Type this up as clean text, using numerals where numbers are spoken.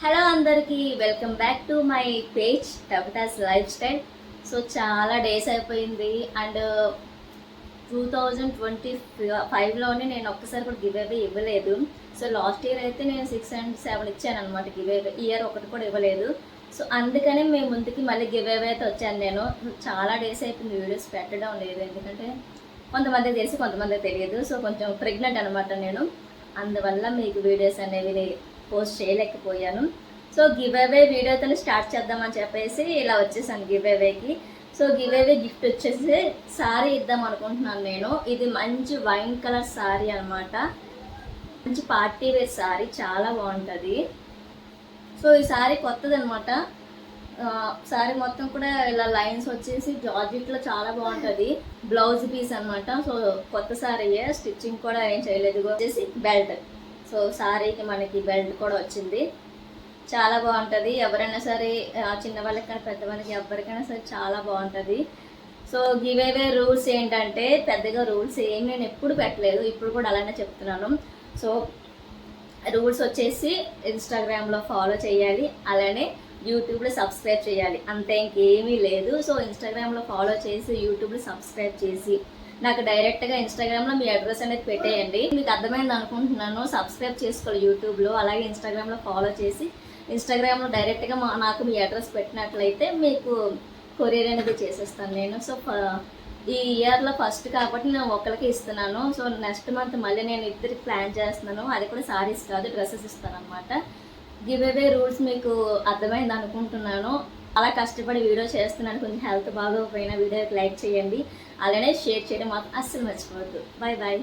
Hello అందరికీ welcome back to my page Tabitha's lifestyle. So చాలా days అయిపోయింది and 2025లోనే నేను ఒక్కసారి కూడా గివ్ అవే ఇవ్వలేదు. సో లాస్ట్ ఇయర్ అయితే నేను 6 and 7 ఇచ్చాను అనమాట గివ్ అవే. ఇయర్ ఒకటి కూడా ఇవ్వలేదు. సో అందుకనే మేము ముందుకి మళ్ళీ గివ్ అవే అయితే వచ్చాను నేను. చాలా డేస్ అయిపోయింది వీడియోస్ పెట్టడం లేదు, ఎందుకంటే కొంతమంది తెలిసి కొంతమంది తెలియదు. సో కొంచెం ప్రెగ్నెంట్ అనమాట నేను, అందువల్ల మీకు వీడియోస్ అనేవి పోస్ట్ చేయలేకపోయాను. సో గివ్ అవే వీడియోతో స్టార్ట్ చేద్దామని చెప్పేసి ఇలా వచ్చేసాను గివ్ అవేకి. సో గివ్ అవే గిఫ్ట్ వచ్చేసి శారీ ఇద్దాం అనుకుంటున్నాను నేను. ఇది మంచి వైన్ కలర్ శారీ అనమాట, మంచి పార్టీ వేర్ శారీ, చాలా బాగుంటుంది. సో ఈ శారీ కొత్తది అనమాట. శారీ మొత్తం కూడా ఇలా లైన్స్ వచ్చేసి జార్జెట్లో చాలా బాగుంటుంది. బ్లౌజ్ పీస్ అనమాట. సో కొత్త శారీయే, స్టిచ్చింగ్ కూడా ఏం చేయలేదు. వచ్చేసి బెల్ట్, సో శారీకి మనకి బెల్ట్ కూడా వచ్చింది. చాలా బాగుంటుంది. ఎవరైనా సరే చిన్నవాళ్ళకి కానీ పెద్దవాళ్ళకి ఎవరికైనా సరే చాలా బాగుంటుంది. సో గివ్ అవే రూల్స్ ఏంటంటే పెద్దగా రూల్స్ ఏం నేను ఎప్పుడు పెట్టలేదు, ఇప్పుడు కూడా అలానే చెప్తున్నాను. సో రూల్స్ వచ్చేసి ఇన్స్టాగ్రామ్లో ఫాలో చేయాలి, అలానే యూట్యూబ్లో సబ్స్క్రైబ్ చేయాలి, అంతే ఇంకేమీ లేదు. సో ఇన్స్టాగ్రామ్లో ఫాలో చేసి యూట్యూబ్లో సబ్స్క్రైబ్ చేసి నాకు డైరెక్ట్గా ఇన్స్టాగ్రామ్లో మీ అడ్రస్ అనేది పెట్టేయండి. మీకు అర్థమైంది అనుకుంటున్నాను. సబ్స్క్రైబ్ చేసుకోవాలి యూట్యూబ్లో, అలాగే ఇన్స్టాగ్రామ్లో ఫాలో చేసి ఇన్స్టాగ్రామ్లో డైరెక్ట్గా నాకు మీ అడ్రస్ పెట్టినట్లయితే మీకు కొరియర్ అనేది చేసేస్తాను నేను. సో ఈ ఇయర్లో ఫస్ట్ కాబట్టి నేను ఒకరికి ఇస్తున్నాను. సో నెక్స్ట్ మంత్ మళ్ళీ నేను ఇద్దరికి ప్లాన్ చేస్తున్నాను, అది కూడా సారీస్ కాదు డ్రెస్సెస్ ఇస్తాను అనమాట. గివ్ అవే రూల్స్ మీకు అర్థమైంది అనుకుంటున్నాను. అలా కష్టపడి వీడియో చేస్తున్నాను, కొంచెం హెల్త్ బాగోకపోయినా వీడియోకి లైక్ చేయండి, అలానే షేర్ చేయడం మాత్రం అస్సలు మర్చిపోవద్దు. Bye bye.